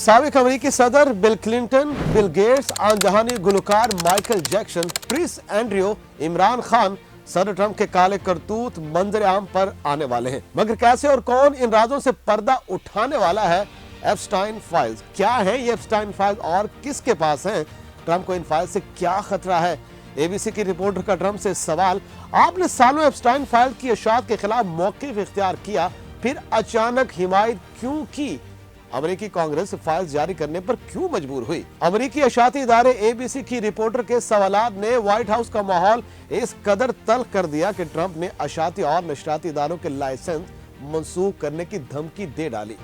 साबिक अमेरिकी सदर बिल क्लिंटन, बिल गेट्स, आनजहानी गुलकार Michael Jackson, Prince Andrew, Imran Khan सदर ट्रंप के काले करतूत मंजर आम पर आने वाले हैं। मगर कैसे और कौन इन राजों से पर्दा उठाने वाला है? एप्स्टाइन फाइल्स क्या है ये एप्स्टाइन फाइल्स और किसके पास है? ट्रंप को इन फाइल्स से क्या खतरा है? एबीसी की रिपोर्टर का ट्रंप से सवाल, आपने सालों एप्स्टाइन फाइल्स की इशाअत के खिलाफ मौक़िफ़ इख्तियार किया, फिर अचानक हिमायत क्यों की? अमेरिकी कांग्रेस फाइल्स जारी करने पर क्यों मजबूर हुई? अमेरिकी अशाती इदारे एबीसी की रिपोर्टर के सवालात ने व्हाइट हाउस का माहौल इस कदर तल्ख कर दिया कि ट्रंप ने अशाती और नशराती इदारों के लाइसेंस मंसूख करने की धमकी दे डाली।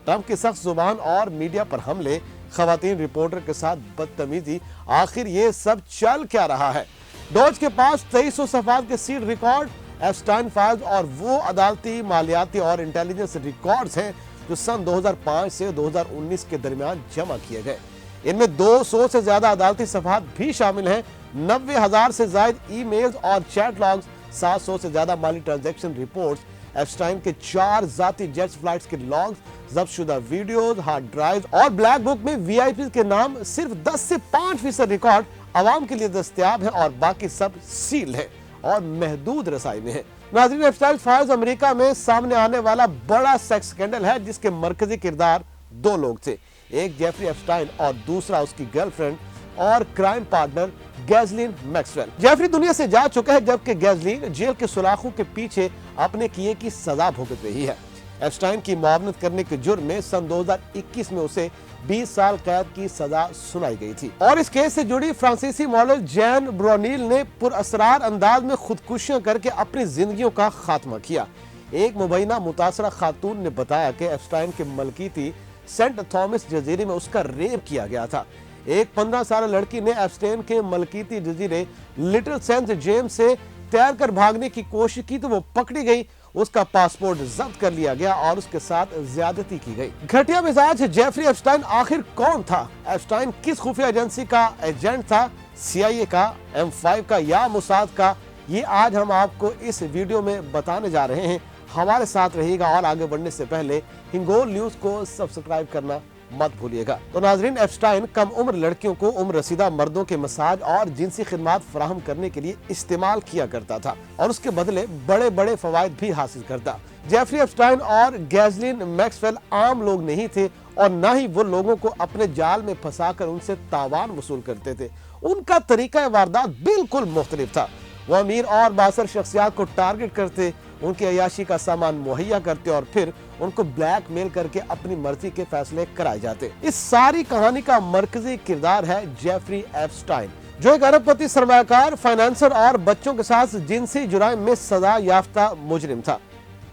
ट्रंप की सख्त जुबान और मीडिया पर हमले, खवातीन रिपोर्टर के साथ बदतमीजी, आखिर ये सब चल क्या रहा है? डॉज के पास 2300 सफात के सीड रिकॉर्ड, एप्स्टाइन फाइल्स और वो अदालती, मालियाती और इंटेलिजेंस रिकॉर्ड्स हैं जो सन 2005 से 2019 के दरमियान जमा किए गए। इनमें 200 से ज्यादा अदालती सफात भी शामिल हैं, 90,000 से ज्यादा ईमेल्स और चैट लॉग्स, 700 से ज्यादा माली ट्रांजैक्शन रिपोर्ट्स, एप्स्टाइन के 4 जाती जेट फ्लाइट्स के लॉग्स, जब्तशुदा वीडियोस, हार्ड ड्राइव और ब्लैक बुक में वीआईपी के नाम सिर्फ 10 से 5% रिकॉर्ड आवाम के लिए दस्तयाब है और बाकी सब सील है और महदूद रसाई में है। नाज़रीन, एप्स्टाइन फाइल्स अमेरिका में सामने आने वाला बड़ा सेक्स स्कैंडल है जिसके मरकजी किरदार 2 लोग थे, एक जेफरी एप्स्टाइन और दूसरा उसकी गर्लफ्रेंड और क्राइम पार्टनर गैजलीन मैक्सवेल। जेफरी दुनिया से जा चुका है जबकि गैजलीन जेल के सुराखों के पीछे अपने किए की सजा भुगत रही है। एप्स्टाइन की मुआवनत करने के जुर्म में सन 2021 में उसे 20 साल कैद की सजा सुनाई गई थी और इस केस से जुड़ी फ्रांसीसी मॉडल जैन ब्रोनील ने पुरअसरार अंदाज में खुदकुशियां करके अपनी जिंदगियों का खात्मा किया। एक मुबैना मुतासरा खातून ने बताया कि एप्स्टाइन के मलकीती सेंट थॉमस जजीरे में उसका रेप किया गया था। एक 15 साल लड़की ने एप्स्टाइन के मलकीती जजीरे लिटिल सेंट जेम्स से तैर कर भागने की कोशिश की तो वो पकड़ी गई, उसका पासपोर्ट जब्त कर लिया गया और उसके साथ ज्यादती की गई। घटिया मिजाज जेफरी एप्स्टाइन आखिर कौन था? एप्स्टाइन किस खुफिया एजेंसी का एजेंट था? CIA का, M5 का या मोसाद का? ये आज हम आपको इस वीडियो में बताने जा रहे हैं। हमारे साथ रहिएगा और आगे बढ़ने से पहले हिंगोल न्यूज को सब्सक्राइब करना मत भूलिएगा। तो नाजरीन, एप्स्टाइन कम उम्र लड़कियों को उम्र रसीदा मर्दों के मसाज और जिनसी खिदमात फराहम करने के लिए इस्तेमाल किया करता था और उसके बदले बड़े बड़े फवायद भी हासिल करता। जेफरी एप्स्टाइन और गैजलीन मैक्सवेल आम लोग नहीं थे और न ही वो लोगों को अपने जाल में फंसाकर उनसे तावान वसूल करते थे। उनका तरीका वारदात बिल्कुल मुख्तलिफ था। वो अमीर और बासर शख्सियात को टारगेट करते, उनके अयाशी का सामान मुहैया करते और फिर उनको ब्लैकमेल करके अपनी मर्जी के फैसले कराए जाते। इस सारी कहानी का मरकजी किरदार है जेफरी एप्स्टाइन, जो एक अरबपति सरमायाकार, फाइनेंसर और बच्चों के साथ जिनसी जुराइम में सजा याफ्ता मुजरिम था।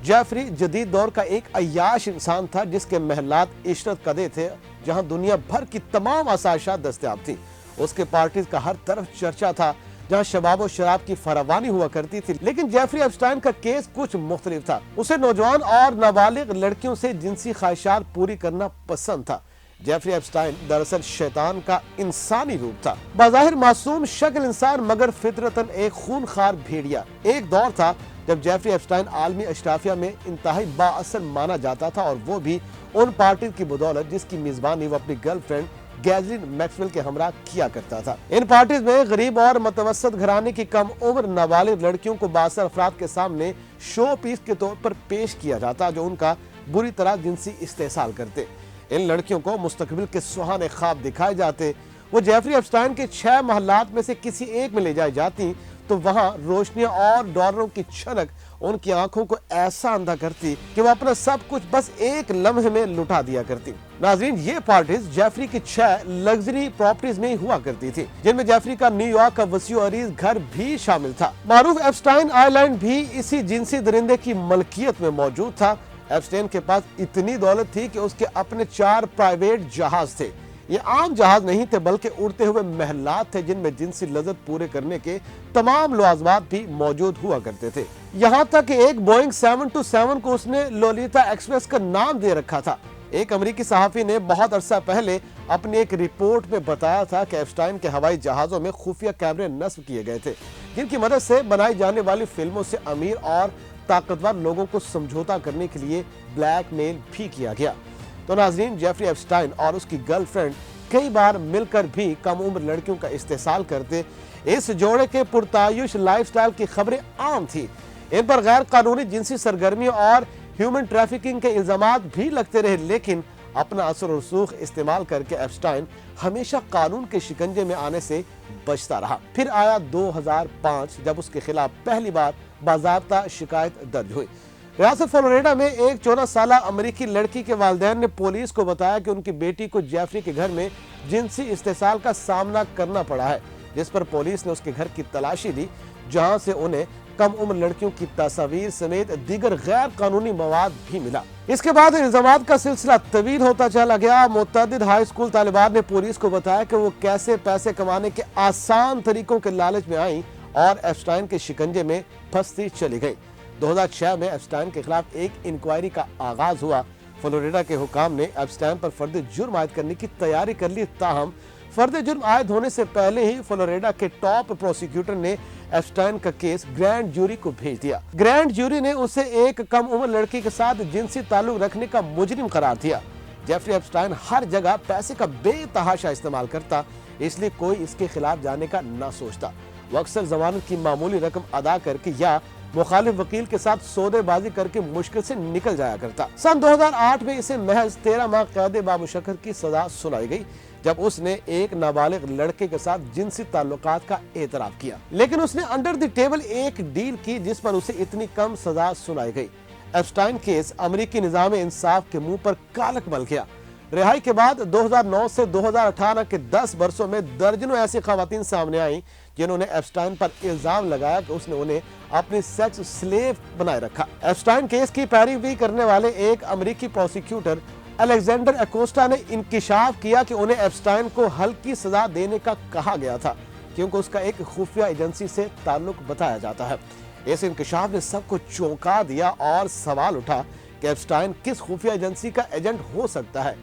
जेफरी जदीद दौर का एक अय्याश इंसान था जिसके महलात इशरत कदे थे, जहां दुनिया भर की तमाम आसाइशात दस्तयाब थी। उसके पार्टीज का हर तरफ चर्चा था, जहां शबाब और शराब की फरावानी हुआ करती थी। लेकिन जेफरी एप्स्टाइन का केस कुछ मुख्तलिफ था। उसे नौजवान और नाबालिग लड़कियों से जिनसी ख्वाहिशात पूरी करना पसंद था। जेफरी एप्स्टाइन दरअसल शैतान का इंसानी रूप था, बाज़ाहिर मासूम शक्ल इंसान मगर फितरतन एक खूनखार भेड़िया। एक दौर था जब जेफरी एप्स्टाइन आलमी अशराफिया में इंतहाई बाअसर माना जाता था और वो भी उन पार्टी की बदौलत जिसकी मेजबानी वो अपनी गर्लफ्रेंड गैजलीन मैक्सवेल के हमरा किया करता था। इन पार्टीज में गरीब और मतवसत घराने की कम उम्र नाबालिग लड़कियों को बासर अफराद के सामने शो पीस के तौर पर पेश किया जाता जो उनका बुरी तरह जिनसी इस्तेसाल करते। इन लड़कियों को मुस्तकबिल के सुहाने ख्वाब दिखाए जाते। वो जेफरी एप्स्टाइन के 6 महलात में से किसी एक में ले जाई जाती तो वहां रोशनियां और डॉलरों की छलक उनकी आंखों को ऐसा अंधा करती कि वो अपना सब कुछ बस एक लम्हे में लुटा दिया करती। नाजरीन, ये पार्टीज जेफरी की 6 लग्जरी प्रॉपर्टीज में हुआ करती थी, जिनमें जेफरी का न्यूयॉर्क का वसीउ अरीज घर भी शामिल था। मारूफ एप्स्टाइन आइलैंड भी इसी जिनसी दरिंदे की मलकियत में मौजूद था। एप्स्टाइन के पास इतनी दौलत थी कि उसके अपने 4 प्राइवेट जहाज थे। ये आम जहाज नहीं थे बल्कि उड़ते हुए महलात थे जिनमें जिनसी लज़्ज़त पूरे करने के तमाम लवाजमात भी मौजूद हुआ करते थे। यहाँ तक कि एक बोइंग 727 को उसने लोलिता एक्सप्रेस का नाम दे रखा था। एक अमेरिकी सहाफ़ी ने बहुत अरसा पहले अपनी एक रिपोर्ट में बताया था कि एप्स्टाइन के हवाई जहाज़ों में खुफिया कैमरे नस्ब किए गए थे, जिनकी मदद से बनाई जाने वाली फिल्मों से अमीर और ताकतवर लोगों को समझौता करने के लिए ब्लैकमेल भी किया गया। तो नाजरीन, जेफरी एप्स्टाइन और उसकी गर्लफ्रेंड कई बार मिलकर भी कम उम्र लड़कियों का इस्तेसाल करते। इस जोड़े के पुरतायुश लाइफस्टाइल की खबरें आम थी। इन पर गैर कानूनी जिनसी सरगर्मियों और ह्यूमन ट्रैफिकिंग के इल्जामात भी लगते रहे, लेकिन अपना असर और रसूख इस्तेमाल करके एप्स्टाइन हमेशा कानून के शिकंजे में आने से बचता रहा। फिर आया 2005 जब उसके खिलाफ पहली बार बाज़ाब्ता शिकायत दर्ज हुई। रियासत फ्लोरिडा में एक 14 साल अमेरिकी लड़की के वालिदैन ने पुलिस को बताया कि उनकी बेटी को जेफरी के घर में जिनसी इस्तेसाल का सामना करना पड़ा है, जिस पर पुलिस ने उसके घर की तलाशी ली, जहां से उन्हें कम उम्र लड़कियों की तस्वीर समेत दीगर गैर कानूनी मवाद भी मिला। इसके बाद इल्जामात का सिलसिला तवील होता चला गया। मुतअद्दिद हाई स्कूल तालिबात ने पुलिस को बताया कि वो कैसे पैसे कमाने के आसान तरीकों के लालच में आई और एप्स्टाइन के शिकंजे में फंसती चली गई। 2006 में एप्स्टाइन के खिलाफ एक इंक्वायरी का आगाज हुआ। फ्लोरिडा के हुकाम ने एप्स्टाइन पर फर्द जुर्म आयद करने की तैयारी कर ली। ताहम फर्द जुर्म आयद होने से पहले ही फ्लोरिडा के टॉप प्रोसिक्यूटर ने एप्स्टाइन का केस ग्रैंड जूरी को भेज दिया। ग्रैंड जूरी ने उसे एक कम उम्र लड़की के साथ जिनसी ताल्लुक रखने का मुजरिम करार दिया। जेफरी एप्स्टाइन हर जगह पैसे का बेतहाशा इस्तेमाल करता, इसलिए कोई इसके खिलाफ जाने का ना सोचता। वो अक्सर जमानत की मामूली रकम अदा करके या मुखालिफ वकील के साथ सौदेबाजी करके मुश्किल से निकल जाया करता। सन 2008 में इसे महज 13 माह कैद बामुशक्कत की सजा सुनाई गई जब उसने एक नाबालिग लड़के के साथ जिनसी ताल्लुकात का एतराफ किया, लेकिन उसने अंडर द टेबल एक डील की जिस पर उसे इतनी कम सजा सुनाई गई। एप्स्टाइन केस अमेरिकी निज़ाम इंसाफ के मुंह पर कालक मल गया। रिहाई के बाद 2009 से 2018 के 10 वर्षों में दर्जनों ऐसी खवातीन सामने आई जिन्होंने एप्स्टाइन पर इल्जाम लगाया कि उसने उन्हें अपनी सेक्स स्लेव बनाए रखा। एप्स्टाइन केस की पैरवी करने वाले एक अमेरिकी प्रोसिक्यूटर अलेक्जेंडर एकोस्टा ने इंकिशाफ किया कि उन्हें एप्स्टाइन को हल्की सजा देने का कहा गया था क्योंकि उसका एक खुफिया एजेंसी से ताल्लुक बताया जाता है। इस इंकिशाफ ने सबको चौंका दिया और सवाल उठा कि एप्स्टाइन किस खुफिया एजेंसी का एजेंट हो सकता है,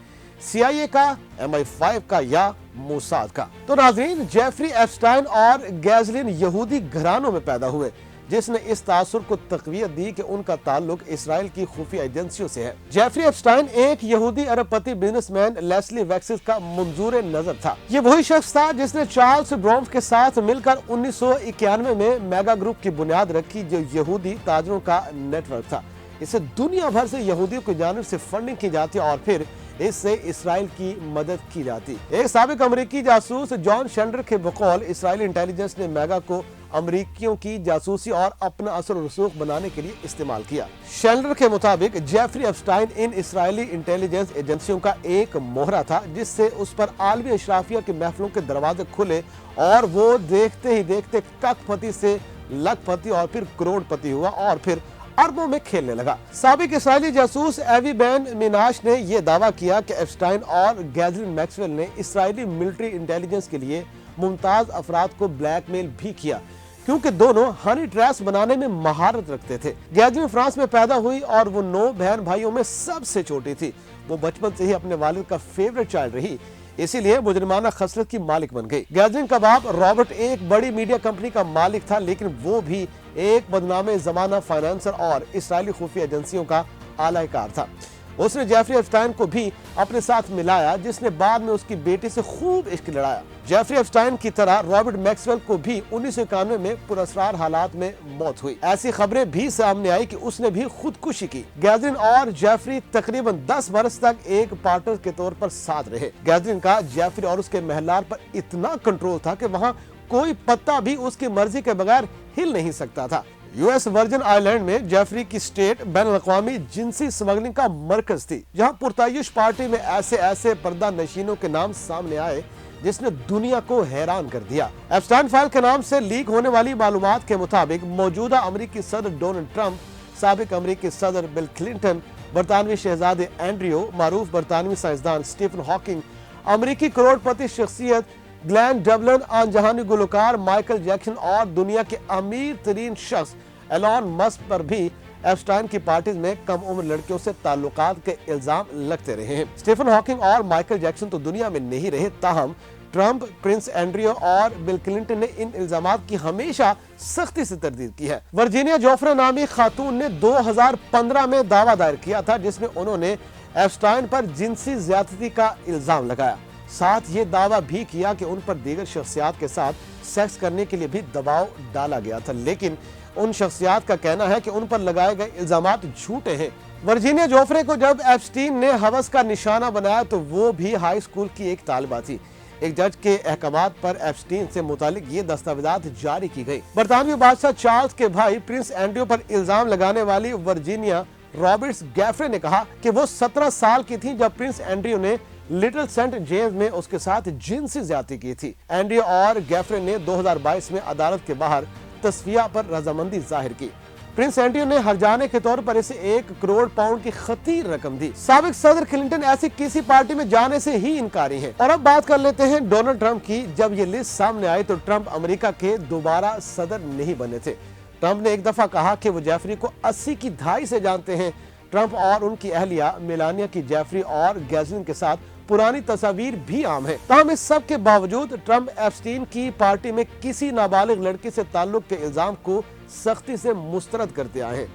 CIA का, MI5 का या मोसाद का। तो नाज़रीन, जेफरी एप्स्टाइन और गैजलिन यहूदी घरानों में पैदा हुए, जिसने इस तासुर को तक़वियत दी कि उनका ताल्लुक इसराइल की खुफिया एजेंसियों से है। जेफरी एप्स्टाइन एक यहूदी अरबपति बिजनेसमैन लेस्ली वैक्सिस का मंजूर नजर था। ये वही शख्स था जिसने चार्ल्स ब्रॉम्फ के साथ मिलकर 1991 में मेगा ग्रुप की बुनियाद रखी, जो यहूदी ताजरों का नेटवर्क था। इसे दुनिया भर से यहूदियों की जानिब से फंडिंग की जाती और फिर इससे इसराइल की मदद की जाती। एक साबिक अमेरिकी जासूस जॉन शेल्डर के बकौल इसराइली इंटेलिजेंस ने मेगा को अमेरिकियों की जासूसी और अपना असर और रसूख बनाने के लिए इस्तेमाल किया। शेल्डर के मुताबिक जेफरी एप्स्टाइन इन इसराइली इंटेलिजेंस एजेंसियों का एक मोहरा था जिससे उस पर आलमी अशराफिया के महफिलों के दरवाजे खुले और वो देखते ही देखते कखपति से लखपति और फिर करोड़पति हुआ और फिर अरबों में खेलने लगा। साबिक इसराइली जासूस एवी बेन मिनाश ने यह दावा किया कि एप्स्टाइन और गैजलिन मैक्सवेल ने इसराइली मिलिट्री इंटेलिजेंस के लिए मुमताज अफराद को ब्लैकमेल भी किया क्योंकि दोनों हनी ट्रैप्स बनाने में महारत रखते थे। गैजलिन फ्रांस में पैदा हुई और वो 9 बहन भाइयों में सबसे छोटी थी। वो बचपन से ही अपने वालिद का फेवरेट चाइल्ड रही, इसीलिए मुजरिमाना खसलत की मालिक बन गई। गैजलिन का बाप रॉबर्ट एक बड़ी मीडिया कंपनी का मालिक था, लेकिन वो भी एक बदनामे जमाना फाइनेंसर और इसराइली खुफिया एजेंसियों का आलाकार था। उसने जेफरी एप्स्टाइन को भी अपने साथ मिलाया, जिसने बाद में उसकी बेटी से खूब इश्क लड़ाया। जेफरी एप्स्टाइन की तरह रॉबर्ट मैक्सवेल को भी 1991 में पुरअसरार हालात में मौत हुई। ऐसी खबरें भी सामने आई कि उसने भी खुदकुशी की। गैजलिन और जेफरी तकरीबन 10 बरस तक एक पार्टनर के तौर पर साथ रहे। गैजलिन का जेफरी और उसके महलार पर इतना कंट्रोल था कि वहाँ कोई पत्ता भी उसकी मर्जी के बगैर हिल नहीं सकता था। US वर्जिन आइलैंड में जेफरी की स्टेट बैनुल-अक़वामी जिनसी स्मगलिंग का मरकज थी, जहां पुरतायुश पार्टी में ऐसे पर्दा नशीनों के नाम सामने आए जिसने दुनिया को हैरान कर दिया। एप्स्टाइन फाइल के नाम से लीक होने वाली मालूमात के मुताबिक मौजूदा अमेरिकी सदर डोनाल्ड ट्रंप, साबिक अमेरिकी सदर बिल क्लिंटन, बरतानवी शहजादे एंड्रियो, मारूफ बरतानवी साइंसदान स्टीफन हॉकिंग, अमेरिकी करोड़पति शख्सियत ग्लैन डबलन, अनजहानी गुलकार माइकल जैक्सन और दुनिया के अमीर तरीन शख्स एलॉन मस्क पर भी एप्स्टाइन की पार्टीज में कम उम्र लड़कियों से ताल्लुकात के इल्जाम लगते रहे हैं। स्टीफन हॉकिंग और माइकल जैक्सन तो दुनिया में नहीं रहे, ताहम ट्रंप, प्रिंस एंड्रियो और बिल क्लिंटन ने इन इल्जामात की हमेशा सख्ती से तरदीद की है। वर्जीनिया जोफ्रे नामी खातून ने 2015 में दावा दायर किया था जिसमें उन्होंने एप्स्टाइन पर जिनसी ज्यादती का इल्जाम लगाया। साथ ये दावा भी किया कि उन पर दीगर शख्सियात के साथ सेक्स करने के लिए भी दबाव डाला गया था, लेकिन उन शख्सियात का कहना है कि उन पर लगाए गए इल्जामात झूठे हैं। वर्जीनिया जोफ्रे को जब एप्स्टीन ने हवस का निशाना बनाया तो वो भी हाई स्कूल की एक तालिबा थी। एक जज के अहकामात पर एप्स्टीन से मुतालिक ये दस्तावेजात जारी की गई। बरतानवी बादशाह चार्ल्स के भाई प्रिंस एंड्रयू पर इल्जाम लगाने वाली वर्जीनिया रॉबर्ट्स गैफ्रे ने कहा कि वो 17 साल की थी जब प्रिंस एंड्रयू ने लिटिल सेंट जेम्स में उसके साथ जिनसी ज्यादती की थी। एंड्रयू और गैफ्रे ने 2022 में अदालत के बाहर तस्फिया पर रजामंदी जाहिर की। प्रिंस एंड्रयू ने हर्जाने के तौर पर इसे 1 करोड़ पाउंड की खतीर रकम दी। साबिक सदर क्लिंटन ऐसी किसी पार्टी में जाने से ही इनकारी हैं। और अब बात कर लेते हैं डोनाल्ड ट्रंप की। जब ये लिस्ट सामने आई तो ट्रंप अमेरिका के दोबारा सदर नहीं बने थे। ट्रंप ने एक दफा कहा कि वो जेफरी को 80 की दहाई से जानते हैं। ट्रंप और उनकी अहलिया मेलानिया की जेफरी और गैसलिन के साथ पुरानी तस्वीर भी आम है। ताहम इस सब के बावजूद ट्रंप एप्स्टीन की पार्टी में किसी नाबालिग लड़की से ताल्लुक के इल्जाम को सख्ती से मुस्तरद करते आए हैं।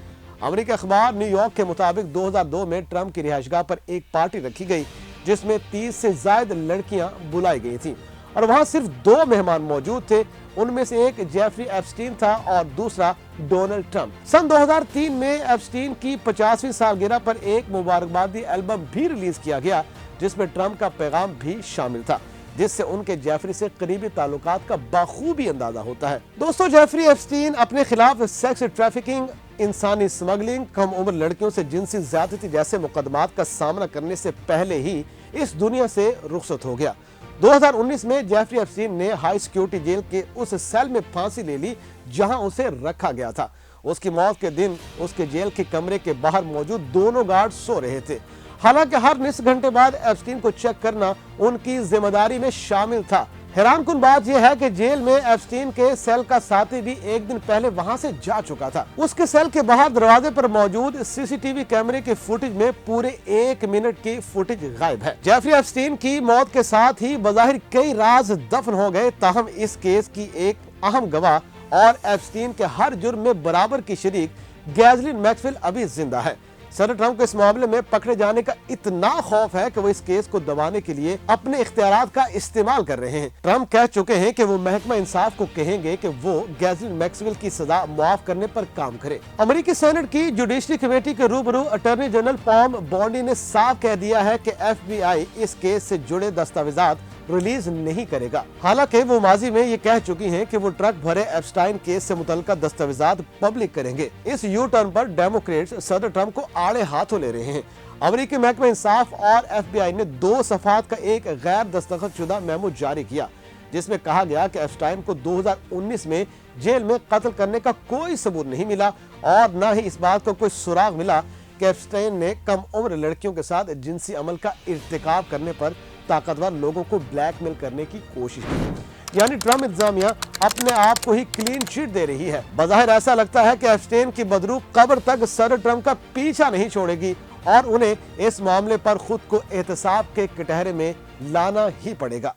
अमेरिकी अखबार न्यूयॉर्क के मुताबिक 2002 में ट्रंप की रिहाइशगाह पर एक पार्टी रखी गई जिसमें 30 से ज्यादा लड़कियां बुलाई गई थी और वहां सिर्फ 2 मेहमान मौजूद थे। उनमें से एक जेफरी एप्स्टीन था और दूसरा डोनाल्ड ट्रंप। सन 2003 में एप्स्टीन की 50वीं सालगिरह पर एक मुबारकबादी एल्बम भी रिलीज किया गया जिसमें ट्रंप का पैगाम भी शामिल था, जिससे उनके जेफरी से करीबी ताल्लुकात का बाखूबी अंदाजा होता है। दोस्तों, जेफरी एप्स्टीन अपने खिलाफ सेक्स ट्रैफिकिंग, इंसानी स्मगलिंग, कम उम्र लड़कियों से जिनसी ज्यादती जैसे मुकदमात का सामना करने से पहले ही इस दुनिया से रुखसत हो गया। 2019 में जेफरी एप्स्टीन ने हाई सिक्योरिटी जेल के उस सेल में फांसी ले ली जहां उसे रखा गया था। उसकी मौत के दिन उसके जेल के कमरे के बाहर मौजूद दोनों गार्ड सो रहे थे। हालांकि हर निस्फ घंटे बाद एप्स्टीन को चेक करना उनकी जिम्मेदारी में शामिल था। हैरानकुन बात यह है कि जेल में एप्स्टीन के सेल का साथी भी एक दिन पहले वहां से जा चुका था। उसके सेल के बाहर दरवाजे पर मौजूद सीसीटीवी कैमरे के फुटेज में पूरे 1 मिनट की फुटेज गायब है। जेफरी एप्स्टीन की मौत के साथ ही बज़ाहिर कई राज दफन हो गए, ताहम इस केस की एक अहम गवाह और एप्स्टीन के हर जुर्म में बराबर की शरीक गैसलिन मैक्सवेल अभी जिंदा है। सदर ट्रंप को इस मामले में पकड़े जाने का इतना खौफ है कि वो इस केस को दबाने के लिए अपने इख्तियारात का इस्तेमाल कर रहे हैं। ट्रंप कह चुके हैं कि वो महकमा इंसाफ को कहेंगे कि वो गैसलिन मैक्सवेल की सजा मुआफ करने पर काम करे। अमेरिकी सेनेट की जुडिशरी कमेटी के रूबरू अटॉर्नी जनरल पॉम बॉन्डी ने साफ कह दिया है कि FBI इस केस से जुड़े दस्तावेजात रिलीज नहीं करेगा। हालांकि वो माजी में ये कह चुकी हैं कि वो ट्रक भरे एप्स्टाइन केस से मुतल्लिका दस्तावेजात पब्लिक करेंगे। इस यू टर्न पर डेमोक्रेट्स सदर ट्रंप को आड़े हाथों ले रहे हैं। अमेरिकी महकमा इंसाफ और FBI ने 2 सफात का एक गैर दस्तखतशुदा मेमो जारी किया जिसमें कहा गया कि एप्स्टाइन को 2019 में जेल में कत्ल करने का कोई सबूत नहीं मिला और न ही इस बात का कोई सुराग मिला कि एप्स्टाइन ने कम उम्र लड़कियों के साथ जिनसी अमल का इर्तिकाब करने पर ताकतवर लोगों को ब्लैकमेल करने की कोशिश की। यानी ट्रंप इंतजामिया अपने आप को ही क्लीन चिट दे रही है। बज़ाहिर ऐसा लगता है कि एप्स्टाइन की बदरू कब्र तक सदर ट्रंप का पीछा नहीं छोड़ेगी और उन्हें इस मामले पर खुद को एहतसाब के कटहरे में लाना ही पड़ेगा।